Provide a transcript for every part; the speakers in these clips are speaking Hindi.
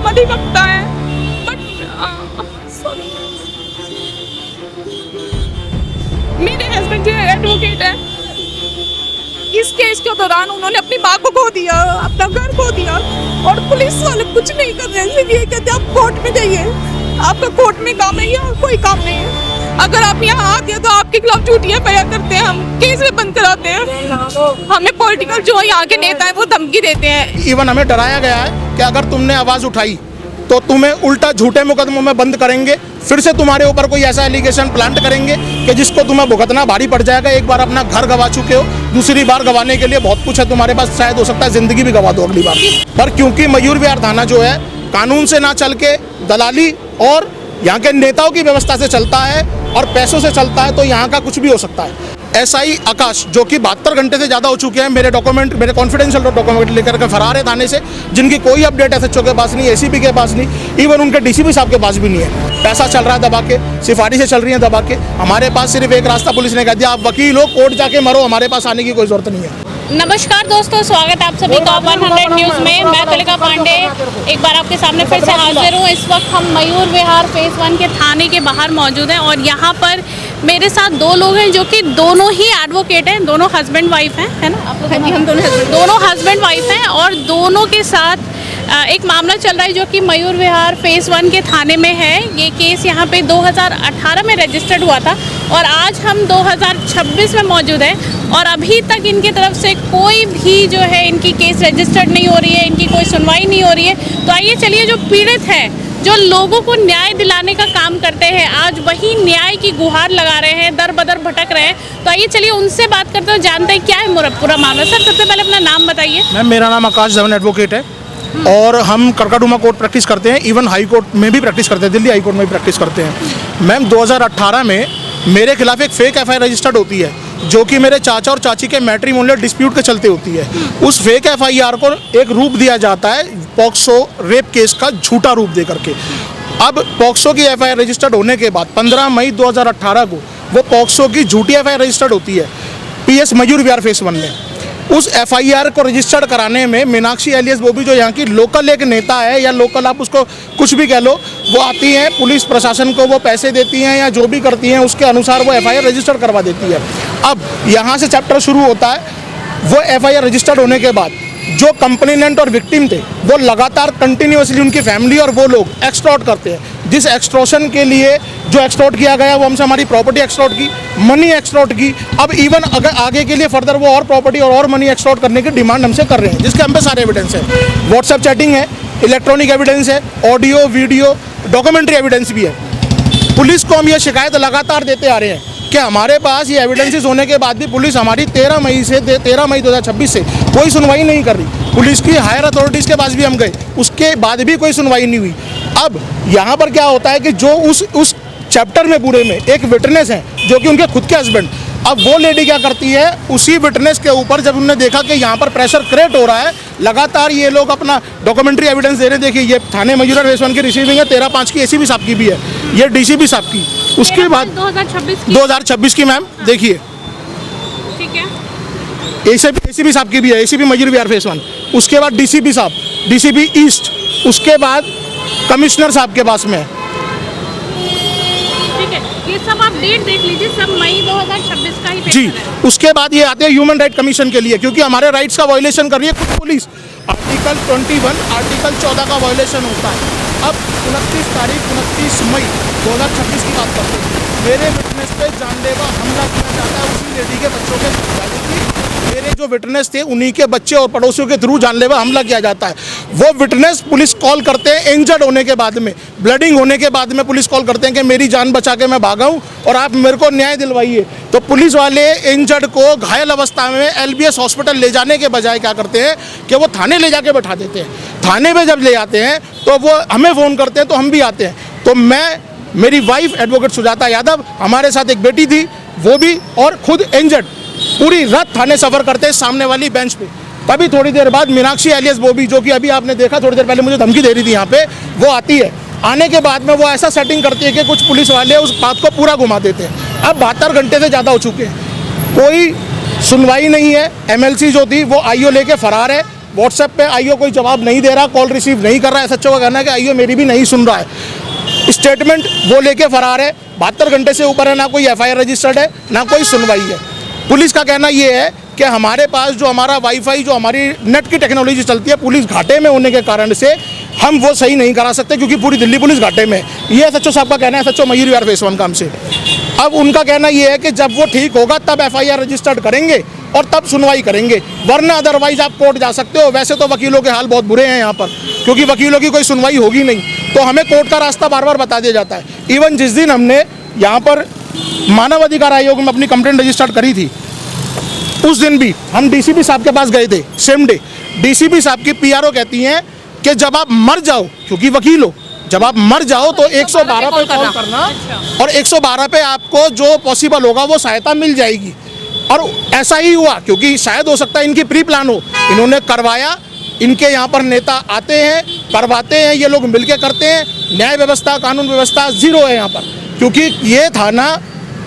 हम अधिवक्ता है, बट मेरे हस्बैंड जो एडवोकेट है, इस केस के दौरान उन्होंने अपनी माँ को खो दिया, अपना घर खो दिया, और पुलिस वाले कुछ नहीं कर रहे हैं। सिर्फ ये कहते हैं आप कोर्ट में जाइए, आपका कोर्ट में काम है, यहाँ कोई काम नहीं है। अगर आप यहाँ आते हैं तो आपके खिलाफ झूठी एफआईआर करते हैं, हम केस में बंद कराते हैं। हमें पॉलिटिकल जो यहाँ के नेता है वो धमकी देते हैं। इवन हमें डराया गया है कि अगर तुमने आवाज़ उठाई तो तुम्हें उल्टा झूठे मुकदमों में बंद करेंगे, फिर से तुम्हारे ऊपर कोई ऐसा एलिगेशन प्लांट करेंगे कि जिसको तुम्हें भुगतना भारी पड़ जाएगा। एक बार अपना घर गवा चुके हो, दूसरी बार गंवाने के लिए बहुत कुछ है तुम्हारे पास, शायद हो सकता है ज़िंदगी भी गंवा दो अगली बार। पर क्योंकि मयूर विहार थाना जो है कानून से ना चल के दलाली और यहाँ के नेताओं की व्यवस्था से चलता है और पैसों से चलता है, तो यहाँ का कुछ भी हो सकता है। एसआई आकाश जो कि 72 घंटे से ज़्यादा हो चुके हैं, मेरे कॉन्फिडेंशियल डॉक्यूमेंट लेकर के फरार है थाने से, जिनकी कोई अपडेट एसएचओ के पास नहीं, एसीपी के पास नहीं, इवन उनके डीसीपी साहब के पास भी नहीं है। पैसा चल रहा है दबा के, सिफारिशें चल रही हैं दबा के। हमारे पास सिर्फ एक रास्ता पुलिस ने कह दिया, आप वकील हो, कोर्ट जाके मरो, हमारे पास आने की कोई जरूरत नहीं है। नमस्कार दोस्तों, स्वागत है आप सभी का 100 न्यूज़ में। मैं तुलिका पांडे एक बार आपके सामने फिर से हाजिर हूँ। इस वक्त हम मयूर विहार फेज़ 1 के थाने के बाहर मौजूद हैं और यहाँ पर मेरे साथ दो लोग हैं जो कि दोनों ही एडवोकेट हैं, दोनों हस्बैंड वाइफ हैं, है ना? आप लोग हम दोनों हस्बैंड वाइफ हैं और दोनों के साथ एक मामला चल रहा है जो कि मयूर विहार फेज़ 1 के थाने में है। ये केस यहाँ पे 2018 में रजिस्टर्ड हुआ था और आज हम 2026 में मौजूद हैं और अभी तक इनकी तरफ से कोई भी जो है इनकी केस रजिस्टर्ड नहीं हो रही है, इनकी कोई सुनवाई नहीं हो रही है। तो आइए चलिए, जो पीड़ित है, जो लोगों को न्याय दिलाने का काम करते हैं, आज वही न्याय की गुहार लगा रहे हैं, दर बदर भटक रहे हैं। तो आइए चलिए उनसे बात करते हैं, जानते हैं क्या है पूरा मामला। सर, सबसे पहले अपना नाम बताइए। मैम, मेरा नाम आकाश धवन एडवोकेट है और हम करकाडुमा कोर्ट प्रैक्टिस करते हैं, इवन हाई कोर्ट में भी प्रैक्टिस करते हैं, दिल्ली हाई कोर्ट में भी प्रैक्टिस करते हैं। मैम, 2018 में मेरे खिलाफ एक फेक एफआईआर रजिस्टर्ड होती है जो कि मेरे चाचा और चाची के मैट्रिमोनियल डिस्प्यूट के चलते होती है। उस फेक एफआईआर को एक रूप दिया जाता है पॉक्सो रेप केस का झूठा रूप दे करके। अब पॉक्सो की एफआईआर रजिस्टर्ड होने के बाद 15 मई 2018 को वो पॉक्सो की झूठी एफआईआर रजिस्टर्ड होती है पीएस मयूर विहार फेज़ 1 में। उस एफआईआर को रजिस्टर्ड कराने में मीनाक्षी एलियस बोबी जो यहाँ की लोकल एक नेता है, या लोकल आप उसको कुछ भी कह लो, वो आती हैं, पुलिस प्रशासन को वो पैसे देती हैं या जो भी करती हैं उसके अनुसार वो एफआईआर रजिस्टर्ड करवा देती है। अब यहाँ से चैप्टर शुरू होता है। वो एफआईआर रजिस्टर्ड होने के बाद जो कंप्लेनेंट और विक्टिम थे वो लगातार कंटिन्यूसली उनकी फैमिली और वो लोग एक्सटॉर्ट करते हैं। जिस एक्सटॉर्शन के लिए जो एक्सटॉर्ट किया गया वो हमसे हमारी प्रॉपर्टी एक्सटॉर्ट की, मनी एक्सटॉर्ट की। अब इवन अगर आगे के लिए फर्दर वो और प्रॉपर्टी और मनी एक्सटॉर्ट करने की डिमांड हमसे कर रहे हैं, जिसके हम पे सारे एविडेंस है। व्हाट्सएप चैटिंग है, इलेक्ट्रॉनिक एविडेंस है, ऑडियो वीडियो डॉक्यूमेंट्री एविडेंस भी है। पुलिस को हम ये शिकायत लगातार देते आ रहे हैं कि हमारे पास ये एविडेंसेस होने के बाद भी पुलिस हमारी 13 मई 2026 से कोई सुनवाई नहीं कर रही। पुलिस की हायर अथॉरिटीज़ के पास भी हम गए, उसके बाद भी कोई सुनवाई नहीं हुई। अब यहाँ पर क्या होता है कि जो उस चैप्टर में पूरे में एक विटनेस है जो कि उनके खुद के हस्बैंड, अब वो लेडी क्या करती है, उसी विटनेस के ऊपर जब उन्होंने देखा कि यहाँ पर प्रेशर क्रिएट हो रहा है, लगातार ये लोग अपना डॉक्यूमेंट्री एविडेंस दे रहे हैं। देखिए, ये थाने मयूर विहार फेज़ 1 की रिसीविंग है 13/5 की, एसीपी साहब की भी है, ये डीसीपी साहब की। उसके बाद 2026 की मैम, देखिए, ठीक है, एसीपी साहब की भी है, एसीपी मयूर विहार फेज़ 1। उसके बाद डीसीपी साहब, डीसीपी ईस्ट, उसके बाद कमिश्नर साहब के पास में है। ठीक है, ये सब आप डेट देख लीजिए, सब मई 2026 का ही जी। है। उसके बाद ये आते हैं ह्यूमन राइट कमीशन के लिए, क्योंकि हमारे राइट्स का वायलेशन कर रही है खुद पुलिस। आर्टिकल 21, आर्टिकल 14 का वायलेशन होता है। अब 29 मई 2026 की बात करते हैं। मेरे विटनेस पे जानलेवा हमला किया जाता है उसी लेडी के बच्चों के, मेरे जो विटनेस थे उन्हीं के बच्चे और पड़ोसियों के थ्रू जानलेवा हमला किया जाता है। वो विटनेस पुलिस कॉल करते हैं इंजर्ड होने के बाद में, ब्लडिंग होने के बाद में पुलिस कॉल करते हैं कि मेरी जान बचा के मैं भागा हूँ और आप मेरे को न्याय दिलवाइए। तो पुलिस वाले इंजर्ड को घायल अवस्था में एलबीएस हॉस्पिटल ले जाने के बजाय क्या करते हैं कि वो थाने ले जाके बैठा देते हैं। थाने में जब ले आते हैं तो वो हमें फ़ोन करते हैं, तो हम भी आते हैं। तो मेरी वाइफ एडवोकेट सुजाता यादव, हमारे साथ एक बेटी थी वो भी, और खुद इंजर्ड पूरी रात थाने सफ़र करते हैं सामने वाली बेंच पे। तभी थोड़ी देर बाद मीनाक्षी एलियस बोबी, जो कि अभी आपने देखा थोड़ी देर पहले मुझे धमकी दे रही थी यहाँ पे, वो आती है। आने के बाद में वो ऐसा सेटिंग करती है कि कुछ पुलिस वाले उस बात को पूरा घुमा देते हैं। अब 72 घंटे से ज़्यादा हो चुके हैं, कोई सुनवाई नहीं है। एमएलसी जो थी वो आईओ लेके फरार है। व्हाट्सएप पे आईओ कोई जवाब नहीं दे रहा, कॉल रिसीव नहीं कर रहा है। एसएचओ का कहना है कि आईओ मेरी भी नहीं सुन रहा है। स्टेटमेंट वो लेके फरार है। 72 घंटे से ऊपर है, ना कोई एफआईआर रजिस्टर्ड है, ना कोई सुनवाई है। पुलिस का कहना ये है कि हमारे पास जो हमारा वाईफाई, जो हमारी नेट की टेक्नोलॉजी चलती है, पुलिस घाटे में होने के कारण से हम वो सही नहीं करा सकते, क्योंकि पूरी दिल्ली पुलिस घाटे में है। ये एसएचओ साहब का कहना है, एसएचओ मयूर विहार फेस 1 काम से। अब उनका कहना ये है कि जब वो ठीक होगा तब एफआईआर रजिस्टर्ड करेंगे और तब सुनवाई करेंगे, वरना अदरवाइज आप कोर्ट जा सकते हो। वैसे तो वकीलों के हाल बहुत बुरे हैं यहाँ पर, क्योंकि वकीलों की कोई सुनवाई होगी नहीं, तो हमें कोर्ट का रास्ता बार बार बता दिया जाता है। इवन जिस दिन हमने यहाँ पर मानव अधिकार आयोग में अपनी कंप्लेंट रजिस्टर्ड करी थी, उस दिन भी हम डीसीपी साहब के पास गए थे, सेम डे। डीसीपी साहब की पीआरओ कहती हैं कि जब आप मर जाओ, क्योंकि वकील हो, जब आप मर जाओ तो 112 पे कॉल करना, और 112 पे आपको जो पॉसिबल होगा वो सहायता मिल जाएगी। और ऐसा ही हुआ, क्योंकि शायद हो सकता है इनकी प्री प्लान हो, इन्होंने करवाया। इनके यहाँ पर नेता आते हैं, करवाते हैं, ये लोग मिलके करते हैं। न्याय व्यवस्था, कानून व्यवस्था जीरो है यहाँ पर, क्योंकि ये थाना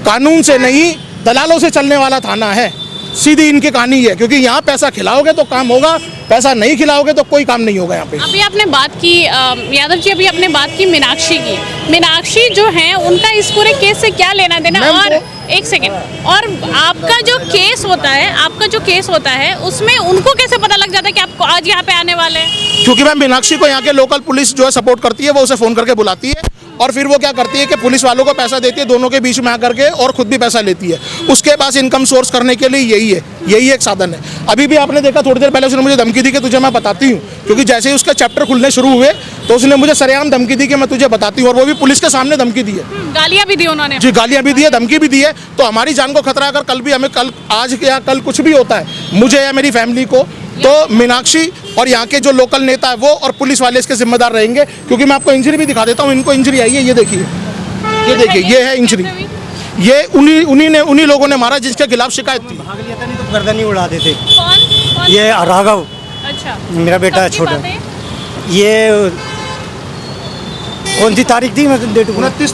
कानून से नहीं दलालों से चलने वाला थाना है। सीधी इनकी कहानी है, क्योंकि यहाँ पैसा खिलाओगे तो काम होगा, पैसा नहीं खिलाओगे तो कोई काम नहीं होगा यहाँ पे। अभी आपने बात की यादव जी, अभी आपने बात की मीनाक्षी की। मीनाक्षी जो हैं उनका इस पूरे केस से क्या लेना देना? और एक सेकेंड, और आपका जो केस होता है उसमें उनको कैसे पता लग जाता है कि आपको आज यहाँ पे आने वाले हैं? क्योंकि मैम मीनाक्षी को यहाँ के लोकल पुलिस जो है सपोर्ट करती है, वो उसे फ़ोन करके बुलाती है, और फिर वो क्या करती है कि पुलिस वालों को पैसा देती है, दोनों के बीच में आकर के, और खुद भी पैसा लेती है। उसके पास इनकम सोर्स करने के लिए यही एक साधन है। अभी भी आपने देखा, थोड़ी देर पहले उसने मुझे धमकी दी कि तुझे मैं बताती हूँ, क्योंकि जैसे ही उसके चैप्टर खुलने शुरू हुए तो उसने मुझे सरेआम धमकी दी कि मैं तुझे बताती हूँ, और वो भी पुलिस के सामने धमकी दी है। गालियाँ भी दी उन्होंने? जी, गालियाँ भी दी है, धमकी भी दी है। तो हमारी जान को खतरा, अगर कल भी हमें आज या कल कुछ भी होता है, मुझे या मेरी फैमिली को, तो मीनाक्षी और यहाँ के जो लोकल नेता है वो और पुलिस वाले इसके जिम्मेदार रहेंगे। क्योंकि मैं आपको इंजरी भी दिखा देता हूँ, इनको इंजरी आई है, ये देखिए, ये है इंजरी। ये उन्हीं लोगों ने मारा जिसके खिलाफ शिकायत थी। भाग लिया था, नहीं तो गर्दन ही उड़ा देते। कौन? ये राघव, अच्छा, मेरा बेटा छोटा। ये कौन सी तारीख थी? मैं डेट 29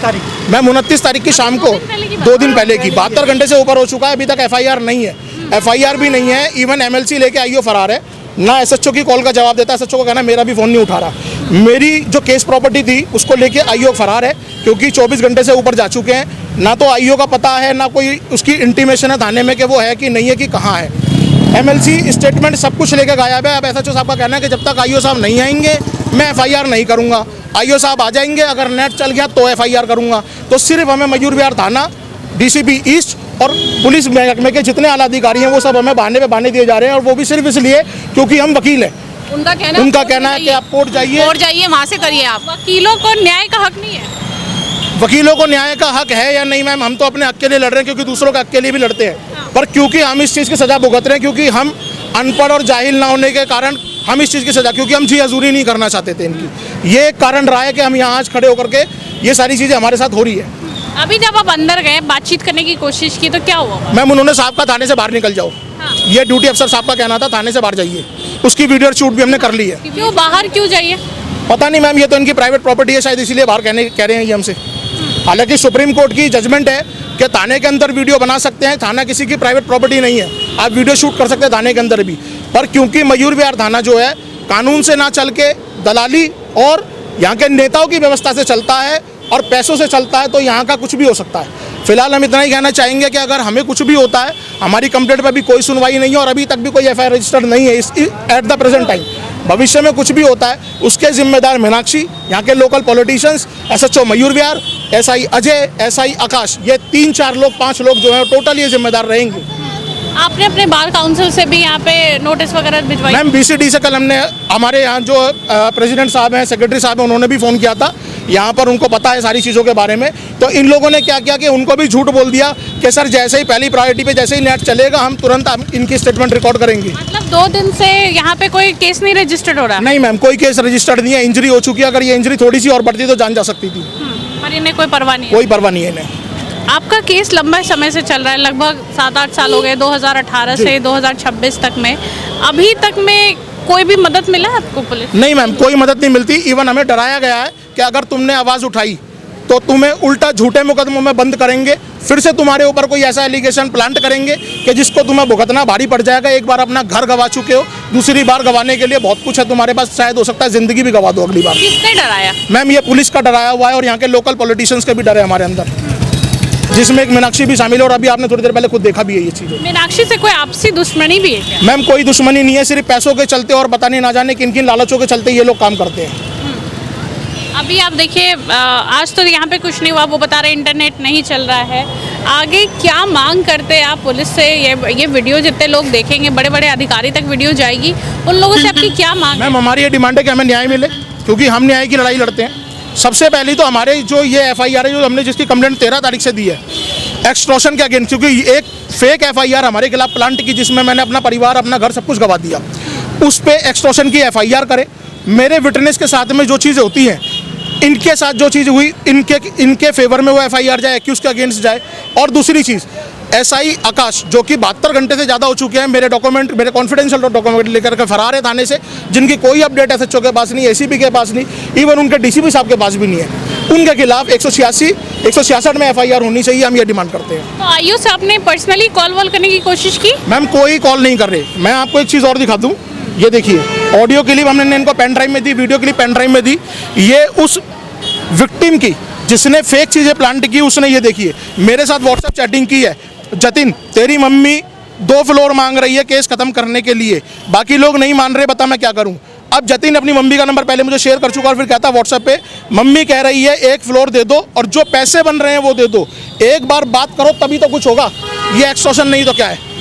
तारीख। मैम 29 तारीख की शाम को, 2 दिन पहले की। 72 घंटे से ऊपर हो चुका है, अभी तक एफआईआर नहीं है, एफआईआर भी नहीं है। इवन एमएलसी लेके आईओ फरार है, ना एसएचओ की कॉल का जवाब देता है। एसएचओ को कहना मेरा भी फ़ोन नहीं उठा रहा। मेरी जो केस प्रॉपर्टी थी उसको लेके आईओ फरार है, क्योंकि 24 घंटे से ऊपर जा चुके हैं। ना तो आईओ का पता है, ना कोई उसकी इंटीमेशन है थाने में कि वो है कि नहीं है, कि कहाँ है। एमएलसी स्टेटमेंट सब कुछ लेके गायब है। अब एसएचओ साहब का कहना है कि जब तक आईओ साहब नहीं आएंगे मैं एफआईआर नहीं करूँगा। आईओ साहब आ जाएंगे, अगर नेट चल गया तो एफआईआर करूँगा। तो सिर्फ हमें मयूर विहार थाना, डीसीपी ईस्ट और पुलिस महकमे के जितने आला अधिकारी हैं वो सब हमें बहाने पे बहाने दिए जा रहे हैं, और वो भी सिर्फ इसलिए क्योंकि हम वकील हैं। उनका कहना है कि आप कोर्ट जाइए, वहाँ से करिए। आप वकीलों को न्याय का हक नहीं है? वकीलों को न्याय का हक है या नहीं मैम, हम तो अपने हक के लिए लड़ रहे हैं, क्योंकि दूसरों के हक के लिए भी लड़ते हैं। पर क्योंकि हम इस चीज़ की सज़ा भुगत रहे हैं, क्योंकि हम अनपढ़ और जाहिल ना होने के कारण हम इस चीज़ की सज़ा, क्योंकि हम जी हजूरी नहीं करना चाहते थे इनकी। ये एक कारण रहा है कि हम यहाँ आज खड़े होकर के ये सारी चीज़ें हमारे साथ हो रही है। अभी जब आप अंदर गए, बातचीत करने की कोशिश की, तो क्या हुआ? मैम उन्होंने साहब का थाने से बाहर निकल जाओ, ये ड्यूटी अफसर साहब का कहना था, थाने से बाहर जाइए। उसकी वीडियो शूट भी हमने कर ली है। क्यों बाहर क्यों जाइए? पता नहीं मैम, ये तो इनकी प्राइवेट प्रॉपर्टी है, शायद इसीलिए बाहर कह रहे हैं ये हमसे। हालांकि सुप्रीम कोर्ट की जजमेंट है कि थाने के अंदर वीडियो बना सकते हैं, थाना किसी की प्राइवेट प्रॉपर्टी नहीं है, आप वीडियो शूट कर सकते हैं थाने के अंदर भी। पर क्योंकि मयूर विहार थाना जो है कानून से ना चल के दलाली और यहाँ के नेताओं की व्यवस्था से चलता है और पैसों से चलता है, तो यहाँ का कुछ भी हो सकता है। फिलहाल हम इतना ही कहना चाहेंगे कि अगर हमें कुछ भी होता है, हमारी कंप्लेंट पर भी कोई सुनवाई नहीं है और अभी तक भी कोई एफआईआर रजिस्टर्ड नहीं है एट द प्रेजेंट टाइम। भविष्य में कुछ भी होता है उसके जिम्मेदार मीनाक्षी, यहाँ के local politicians, SHO Mayur Vihar, SI Ajay, SI आकाश, ये 3-4 लोग 5 लोग जो हैं टोटल ये जिम्मेदार रहेंगे। आपने अपने बार काउंसिल से भी यहाँ पे नोटिस वगैरह भिजवाई? मैम बीसीडी से कल हमने, हमारे यहाँ जो प्रेसिडेंट साहब हैं, सेक्रेटरी साहब हैं, उन्होंने भी फ़ोन किया था। यहाँ पर उनको पता है सारी चीज़ों के बारे में। तो इन लोगों ने क्या किया कि उनको भी झूठ बोल दिया कि सर जैसे ही पहली प्रायोरिटी पे जैसे ही नेट चलेगा हम तुरंत इनकी स्टेटमेंट रिकॉर्ड करेंगे। मतलब 2 दिन से यहाँ पे कोई केस नहीं रजिस्टर्ड हो रहा? नहीं मैम, कोई केस रजिस्टर्ड नहीं है। इंजरी हो चुकी है, अगर ये इंजरी थोड़ी सी और बढ़ती तो जान जा सकती थी। पर इन्हें कोई परवाह नहीं है? कोई परवाह नहीं है इन्हें। आपका केस लंबे समय से चल रहा है, लगभग 7-8 साल हो गए, 2018 से 2026 तक में। अभी तक में कोई भी मदद मिला है आपको? पुलिस नहीं मैम, कोई मदद नहीं मिलती। इवन हमें डराया गया है कि अगर तुमने आवाज़ उठाई तो तुम्हें उल्टा झूठे मुकदमों में बंद करेंगे, फिर से तुम्हारे ऊपर कोई ऐसा एलिगेशन प्लांट करेंगे कि जिसको तुम्हें भुगतना भारी पड़ जाएगा। एक बार अपना घर गंवा चुके हो, दूसरी बार गंवाने के लिए बहुत कुछ है तुम्हारे पास, शायद हो सकता है ज़िंदगी भी गंवा दो अगली बार। किसने डराया? मैम ये पुलिस का डराया हुआ है और यहाँ के लोकल पॉलिटिशियंस के भी डर है हमारे अंदर, जिसमें एक मीनाक्षी भी शामिल है और अभी आपने थोड़ी देर पहले खुद देखा भी है ये चीज़ें। मीनाक्षी से कोई आपसी दुश्मनी भी है क्या? मैम कोई दुश्मनी नहीं है, सिर्फ पैसों के चलते और पता नहीं ना जाने किन किन लालचों के चलते ये लोग काम करते हैं। अभी आप देखिए, आज तो यहाँ पे कुछ नहीं हुआ, वो बता रहे इंटरनेट नहीं चल रहा है। आगे क्या मांग करते हैं आप पुलिस से? ये वीडियो जितने लोग देखेंगे, बड़े बड़े अधिकारी तक वीडियो जाएगी, उन लोगों से आपकी क्या मांग है? मैम हमारी ये डिमांड है कि हमें न्याय मिले, क्योंकि हम न्याय की लड़ाई लड़ते हैं। सबसे पहली तो हमारे जो ये FIR है, जो हमने जिसकी कंप्लेंट 13 तारीख से दी है एक्सटॉर्शन के अगेंस्ट, क्योंकि एक फेक FIR हमारे खिलाफ प्लांट की, जिसमें मैंने अपना परिवार, अपना घर सब कुछ गंवा दिया, उस पर एक्सटॉर्शन की FIR करे। मेरे विटनेस के साथ में जो चीज़ें होती हैं, इनके साथ जो चीज़ हुई, इनके फेवर में वो FIR जाए, एक्यूज के अगेंस्ट जाए। और दूसरी चीज़, SI आकाश जो कि 72 घंटे से ज़्यादा हो चुके हैं, मेरे कॉन्फिडेंशियल डॉक्यूमेंट लेकर के फरार है थाने से, जिनकी कोई अपडेट SHO के पास नहीं, ACP के पास नहीं, इवन उनके DCP साहब के पास भी नहीं है। उनके खिलाफ 166 में FIR होनी चाहिए, हम ये डिमांड करते हैं। तो आईओ से आपने पर्सनली कॉल वॉल करने की कोशिश की? मैम कोई कॉल नहीं कर रहे। मैं आपको एक चीज़ और दिखा दूँ, ये देखिए ऑडियो क्लिप हमने इनको पेन ड्राइव में दी, वीडियो क्लिप पेन ड्राइव में दी। ये उस विक्टिम की जिसने फेक चीज़ें प्लांट की, उसने ये देखिए मेरे साथ व्हाट्सएप चैटिंग की है। जतिन तेरी मम्मी 2 फ्लोर मांग रही है केस खत्म करने के लिए, बाकी लोग नहीं मान रहे, बता मैं क्या करूं। अब जतिन अपनी मम्मी का नंबर पहले मुझे शेयर कर चुका और फिर कहता व्हाट्सएप पे, मम्मी कह रही है 1 फ्लोर दे दो और जो पैसे बन रहे हैं वो दे दो। एक बार बात करो तभी तो कुछ होगा, ये एक्सटॉर्शन नहीं तो क्या है।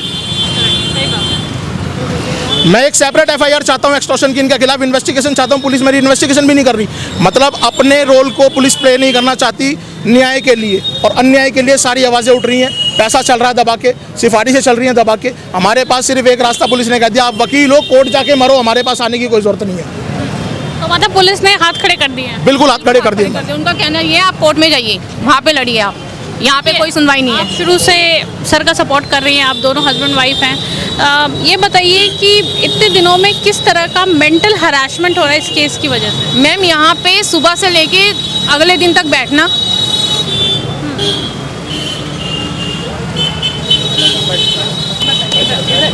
मैं एक सेपरेट FIR चाहता हूँ एक्सटॉर्शन की, इनके खिलाफ इन्वेस्टिगेशन चाहता हूँ। पुलिस मेरी इन्वेस्टिगेशन भी नहीं कर रही, मतलब अपने रोल को पुलिस प्ले नहीं करना चाहती न्याय के लिए, और अन्याय के लिए सारी आवाज़ें उठ रही हैं। पैसा चल रहा है दबा के, सिफारिशें चल रही हैं दबा के। हमारे पास सिर्फ एक रास्ता पुलिस ने कह दिया, आप वकील हो, कोर्ट जाके मरो, हमारे पास आने की कोई ज़रूरत नहीं है। तो मतलब पुलिस ने हाथ खड़े कर दिए हैं? बिल्कुल हाथ खड़े कर दिए। उनका कहना ये है आप कोर्ट में जाइए, वहाँ पे लड़िए, आप यहाँ पे कोई सुनवाई नहीं है। आप शुरू से सर का सपोर्ट कर रही हैं, आप दोनों हस्बैंड वाइफ हैं। ये बताइए कि इतने दिनों में किस तरह का मेंटल हरासमेंट हो रहा है इस केस की वजह से? मैम यहाँ पे सुबह से लेके अगले दिन तक बैठना।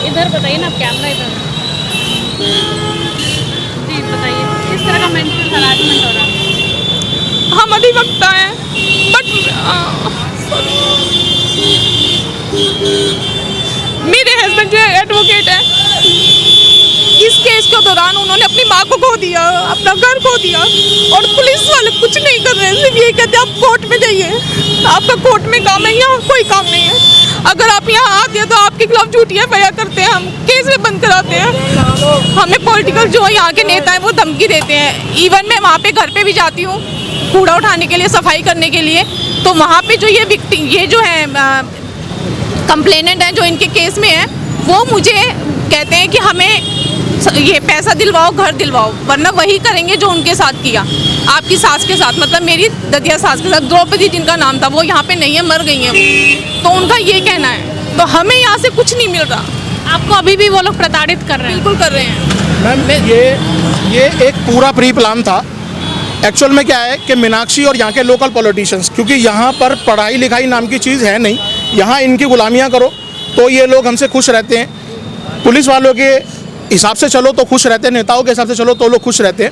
इधर बताइए ना, कैमरा इधर। जी बताइए, किस तरह का मेंटल हरासमेंट हो रहा है? हम अधिवक्ता हैं, बट मेरे हस्बैंड जो है एडवोकेट है। इस केस के दौरान उन्होंने अपनी माँ को खो दिया, अपना घर खो दिया, और पुलिस वाले कुछ नहीं कर रहे हैं, सिर्फ ये कहते हैं आप कोर्ट में जाइए, आपका कोर्ट में काम है, यहाँ कोई काम नहीं है। अगर आप यहाँ आते हैं तो आपके खिलाफ झूठी FIR करते हैं, हम केस में बंद कराते हैं। हमें पॉलिटिकल जो यहाँ के नेता हैं वो धमकी देते हैं। इवन मैं वहाँ पे घर पे भी जाती हूँ कूड़ा उठाने के लिए, सफाई करने के लिए, तो वहाँ पे जो ये जो है कंप्लेनेंट है जो इनके केस में है, वो मुझे कहते हैं कि हमें ये पैसा दिलवाओ, घर दिलवाओ, वरना वही करेंगे जो उनके साथ किया आपकी सास के साथ, मतलब मेरी ददिया सास के साथ। द्रौपदी जिनका नाम था, वो यहाँ पे नहीं है, मर गई हैं वो। तो उनका ये कहना है, तो हमें यहाँ से कुछ नहीं मिल रहा। आपको अभी भी वो लोग प्रताड़ित कर रहे हैं? बिल्कुल कर रहे हैं। मैम ये एक पूरा प्री प्लान था। एक्चुअल में क्या है कि मीनाक्षी और यहाँ के लोकल पॉलिटिशियंस, क्योंकि यहाँ पर पढ़ाई लिखाई नाम की चीज़ है नहीं, यहाँ इनकी गुलामियाँ करो तो ये लोग हमसे खुश रहते हैं, पुलिस वालों के हिसाब से चलो तो खुश रहते हैं, नेताओं के हिसाब से चलो तो लोग खुश रहते हैं।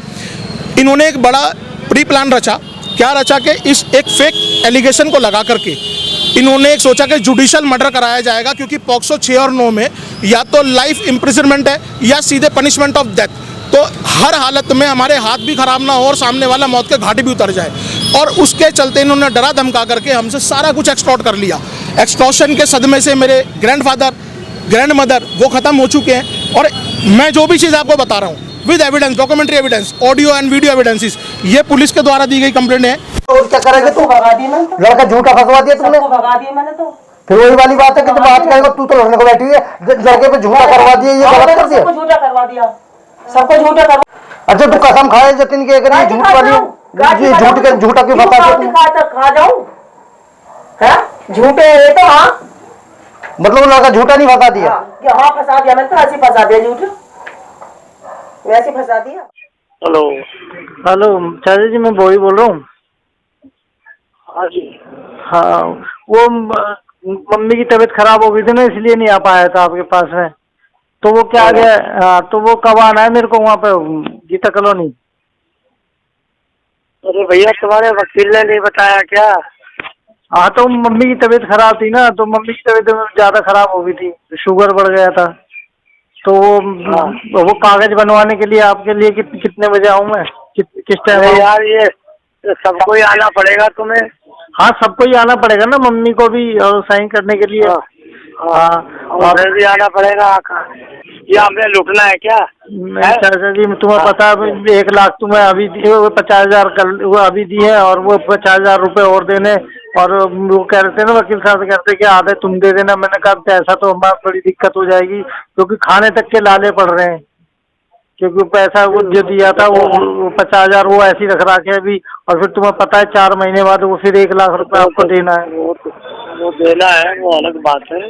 इन्होंने एक बड़ा प्री प्लान रचा। क्या रचा कि इस एक फेक एलिगेशन को लगा करके इन्होंने एक सोचा कि जुडिशियल मर्डर कराया जाएगा, क्योंकि पॉक्सो 6 और 9 में या तो लाइफ इम्प्रिजनमेंट है या सीधे पनिशमेंट ऑफ डेथ। तो हर हालत में हमारे हाथ भी खराब ना हो और सामने वाला मौत के घाटी भी उतर जाए, और उसके चलते इन्होंने डरा धमका करके हमसे सारा कुछ एक्सटॉर्ट कर लिया। एक्सटॉर्शन के सदमे से मेरे ग्रैंडफादर, ग्रैंड मदर वो ख़त्म हो चुके हैं। और मैं जो भी चीज़ आपको बता रहा हूँ with evidence, documentary evidence, audio and video evidences, ये पुलिस के द्वारा दी गई कंप्लेंट है। और क्या करेगा तू? भगा दी मैंने तो। लड़का झूठा फंसवा दिया तुमने। भगा दिया मैंने तो। फिर वही वाली बात है कि तू बात करेगा, तू तो लड़ने को बैठी है, लड़के पे झूठा करवा दिया, ये गलत कर दिया। सबको झूठा करवा दिया, सबको झूठा करवा। अच्छा तू कसम खाए जतिन के, अगर ये झूठ वाली झूठा क्यों बता खा जाऊं? झूठे ये तो। हाँ मतलब लड़का झूठा नहीं फंसा दिया? हाँ फंसा दिया मैंने तो, ऐसे फंसा दिया, झूठ वैसे फंसा दिया। हेलो हेलो चाचा जी, मैं बॉय बोल रहा हूँ। हाँ जी। हाँ वो मम्मी की तबीयत खराब हो गई थी ना, इसलिए नहीं आ पाया था आपके पास में। तो वो क्या गया, हाँ, तो वो कब आना है मेरे को वहाँ पे गीता कॉलोनी? अरे भैया तुम्हारे वकील ने नहीं बताया क्या? हाँ, तो मम्मी की तबीयत खराब थी ना, तो मम्मी की तबीयत ज्यादा खराब हो गई थी, शुगर बढ़ गया था। तो वो कागज बनवाने के लिए आपके लिए कितने बजे आऊँ मैं, किस टाइम? यार ये सबको ही आना पड़ेगा तुम्हें। हाँ, सबको ही आना पड़ेगा ना, मम्मी को भी और साइन करने के लिए। हाँ, और भी आना पड़ेगा। ये आपने लुटना है क्या? नहीं चाचा जी, तुम्हें पता है 1 लाख तुम्हें अभी दिए, 50,000 कल वो अभी दी है, और वो 50,000 रुपये और देने। और वो कह रहे थे ना, वकील साहब कहते कि आधे तुम दे देना। मैंने कहा पैसा तो हमारा बड़ी दिक्कत हो जाएगी, क्योंकि खाने तक के लाले पड़ रहे हैं। क्योंकि पैसा वो जो दिया था वो 50,000 वो ऐसी रख रहा है अभी, और फिर तुम्हें पता है 4 महीने बाद वो फिर 1 लाख रुपए आपको देना है। वो देना है, वो अलग बात है।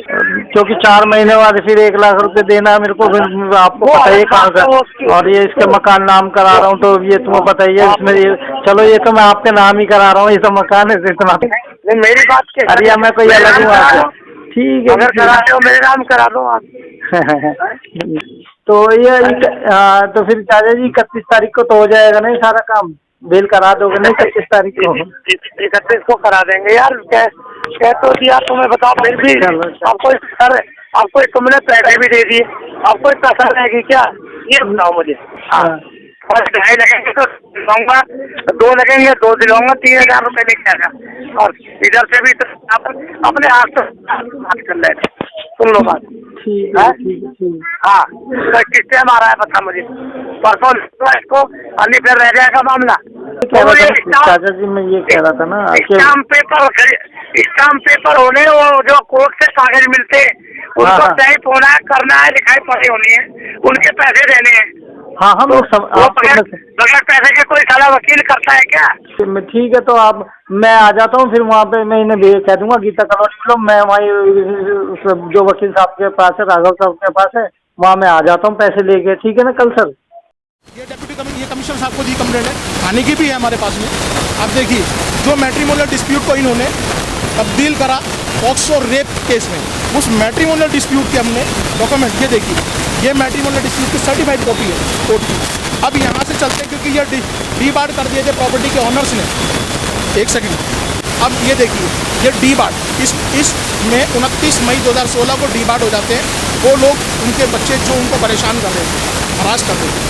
क्योंकि 4 महीने बाद फिर 1 लाख रुपए देना है मेरे को, फिर आपको पता है कहाँ का। और ये इसके मकान नाम करा रहा हूँ, तो ये तुम्हें पता ही है इसमें। चलो ये तो मैं आपके नाम ही करा रहा हूँ, ये तो मकान है इतना। नहीं मेरी बात के, अरे मैं कोई अलग हूँ आपको। ठीक है, अगर कराते हो मेरे नाम करा दो आप। तो ये तो फिर चाचा जी 31 तारीख को तो हो जाएगा ना सारा काम? बेल करा दोगे ना 31 तारीख को? 31 को करा देंगे यार। कह तो दिया तुम्हें, बताओ फिर भी आपको सर, आपको तुमने पैसे भी दे दिए, आपको पैसा रहेगी क्या ये बताओ मुझे। हाँ, और 2.5 लगेंगे तो दिलाऊंगा, 2 लगेंगे 2 दिलाऊंगा, 3,000 रुपये लेके आएगा। और इधर से भी तो आप अपने हाथ से बात कर रहे थे, सुन लो बात। ठीक है, ठीक है। हाँ, तो किस टाइम आ रहा है बता मुझे? परसों इसको, अन्य फिर रह जाएगा मामला। चाचा जी मैं ये कह रहा था ना, स्टाम्प पेपर होने, वो जो कोर्ट से कागज मिलते उनको टाइप होना है, करना है, लिखाई पढ़ी होनी है, उनके पैसे देने हैं। हाँ, हम लोग सब बगैर पैसे के कोई साला वकील करता है क्या? ठीक है, तो आप मैं आ जाता हूँ, फिर वहाँ पे मैं इन्हें कह दूंगा गीता कॉलोनी, मैं वहीं जो वकील साहब के पास है, राघव साहब के पास है, वहाँ मैं आ जाता हूँ पैसे लेके। ठीक है ना कल सर? ये कमिश्नर साहब को दी कंप्लेंट है, थाने की भी है हमारे पास में। आप देखिए, जो मैट्रिमोनियल डिस्प्यूट को इन्होंने तब्दील करा पॉक्सो रेप केस में, उस मैट्रिमोनियल डिस्प्यूट के हमने डॉक्यूमेंट, ये देखिए, ये मैट्रिमोनियल डिस्प्यूट की सर्टिफाइड कॉपी है कोर्ट की। अब यहाँ से चलते हैं, क्योंकि ये डीबार कर दिए थे प्रॉपर्टी के ऑनर्स ने। 1 सेकंड, अब ये देखिए, ये डीबार इसमें 29 मई 2016 को डीबार हो जाते हैं वो लोग, उनके बच्चे जो उनको परेशान कर रहे थे, हरास कर रहे थे।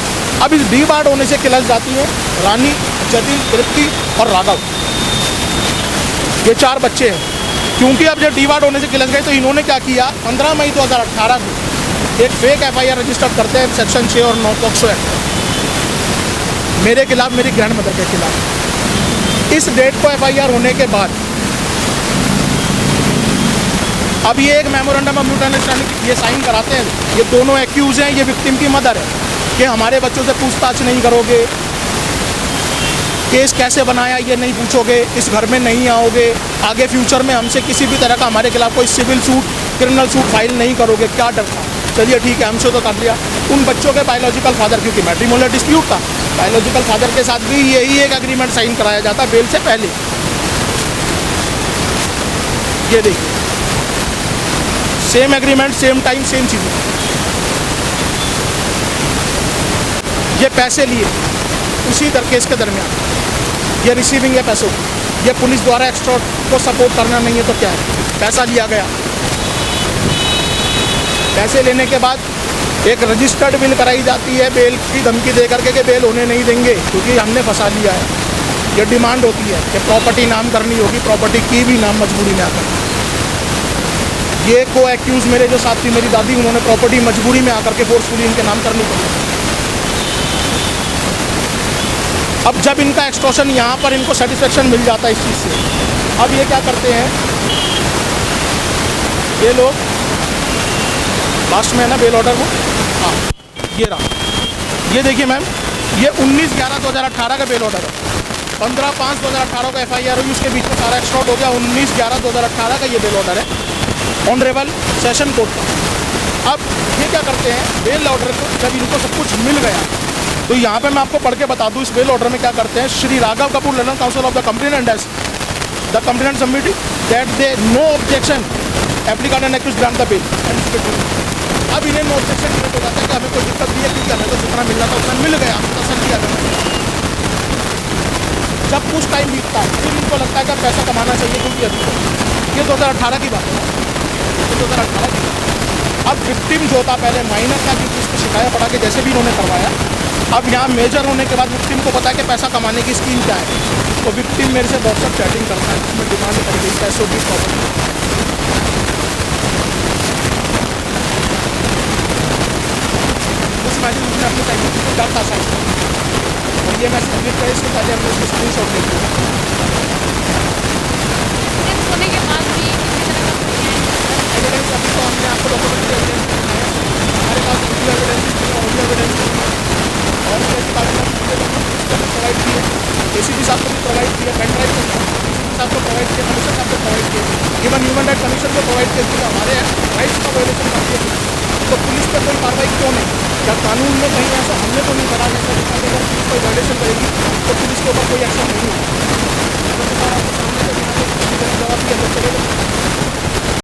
अब इस डीबार होने से क्लच जाती है रानी, जतिन, तृप्ति और राघव, ये 4 बच्चे हैं। क्योंकि अब जब डीबार होने से क्लच गए, तो इन्होंने क्या किया, 15 मई 2018 को एक फेक FIR रजिस्टर करते हैं सेक्शन 6 और 9 पॉक्सो एक्ट मेरे खिलाफ, मेरी ग्रैंड मदर के खिलाफ। इस डेट को FIR होने के बाद अब ये एक मेमोरेंडम ऑफ म्यूचुअल अंडरस्टैंडिंग ये साइन कराते हैं। ये दोनों एक्यूज हैं, ये विक्टिम की मदर है, कि हमारे बच्चों से पूछताछ नहीं करोगे, केस कैसे बनाया ये नहीं पूछोगे, इस घर में नहीं आओगे, आगे फ्यूचर में हमसे किसी भी तरह का हमारे खिलाफ कोई civil suit, criminal suit file नहीं करोगे, क्या डर था? चलिए ठीक है, हमसे तो कर लिया। उन बच्चों के बायोलॉजिकल फादर, क्योंकि मैट्रिमोनियल डिस्प्यूट था, बायोलॉजिकल फादर के साथ भी यही एक एग्रीमेंट साइन कराया जाता बेल से पहले। ये देखिए, same agreement, same time, same चीज़ें। ये पैसे लिए उसी केस के दरमियान, ये रिसीविंग है पैसों की, ये पुलिस द्वारा एक्स्ट्रा को सपोर्ट करना नहीं है तो क्या है, पैसा लिया गया। पैसे लेने के बाद एक रजिस्टर्ड बिल कराई जाती है बेल की धमकी दे करके कि बेल होने नहीं देंगे क्योंकि हमने फंसा लिया है। ये डिमांड होती है कि प्रॉपर्टी नाम करनी होगी, प्रॉपर्टी की भी नाम मजबूरी में आकर। ये को एक्यूज मेरे जो साथ थी, मेरी दादी, उन्होंने प्रॉपर्टी मजबूरी में आकर के फोर्सफुली इनके नाम करनी पड़ी। अब जब इनका एक्सटॉर्शन यहाँ पर इनको सेटिस्फेक्शन मिल जाता है इस चीज़ से, अब ये क्या करते हैं, ये लोग लास्ट में है ना बेल ऑर्डर को, हाँ ये रहा, ये देखिए मैम, ये 19/11/2018 का बेल ऑर्डर है। 15/5/2018 का FIR हुई, उसके बीच में सारा एक्सटॉर्ट हो गया। 19/11/2018 का ये बेल ऑर्डर है ऑनरेबल सेशन कोर्ट का। अब ये क्या करते हैं, बेल ऑर्डर को जब इनको सब कुछ मिल गया, तो यहाँ पे मैं आपको पढ़ के बता दूँ इस बेल ऑर्डर में क्या करते हैं। Shri Raghav Kapoor, learned counsel of the complainant the complainant submitted that they no objection applicant and accused grant the bail. अब इन्हें नो ऑब्जेक्शन क्रिएट हो जाता है कि हमें कोई दिक्कत नहीं है क्योंकि हमें तो जितना मिलना था उतना मिल गया, तसल्ली आ गया। जब कुछ टाइम बीतता है फिर इनको लगता है कि पैसा कमाना चाहिए क्योंकि अधिक है। ये 2018 की बात है, ये 2018 की बात है। अब विक्टिम जो था पहले माइनर था क्योंकि उसको शिकायत पड़ा कि जैसे भी इन्होंने करवाया, अब यहाँ मेजर होने के बाद विक्टिम को पता है कि पैसा कमाने की स्कीम क्या है, तो विक्टिम मेरे से व्हाट्सअप चैटिंग करता है, उसमें डिमांड कर गई पैसों की प्रॉपर्टी। उस मैसेज उसने अपने साइड में डालता साइड और ये मैसेज क्लिक करे इसके पहले हमने उसको स्क्रीन शॉट ले लिया। होने के बाद भी एविडेंस अभी तो हमने आपको डॉक्यूमेंट्री एविडेंस दिखाया, हमारे पास वीडियो एविडेंस, ऑडियो एविडेंस और प्रोवाइड किए, एसीपी साहब को भी प्रोवाइड किया, पेन ड्राइव साहब को प्रोवाइड किया, कमीशन साहब को प्रोवाइड किया, इवन ह्यूमन राइट कमीशन को प्रोवाइड किया कि हमारे राइट्स का वायलेशन करती है। तो पुलिस पर कोई कार्रवाई क्यों नहीं? क्या कानून में कहीं ऐसा हमने तो नहीं पढ़ा है कि अगर पुलिस कोई वायलेशन करेगी तो पुलिस के ऊपर कोई एक्शन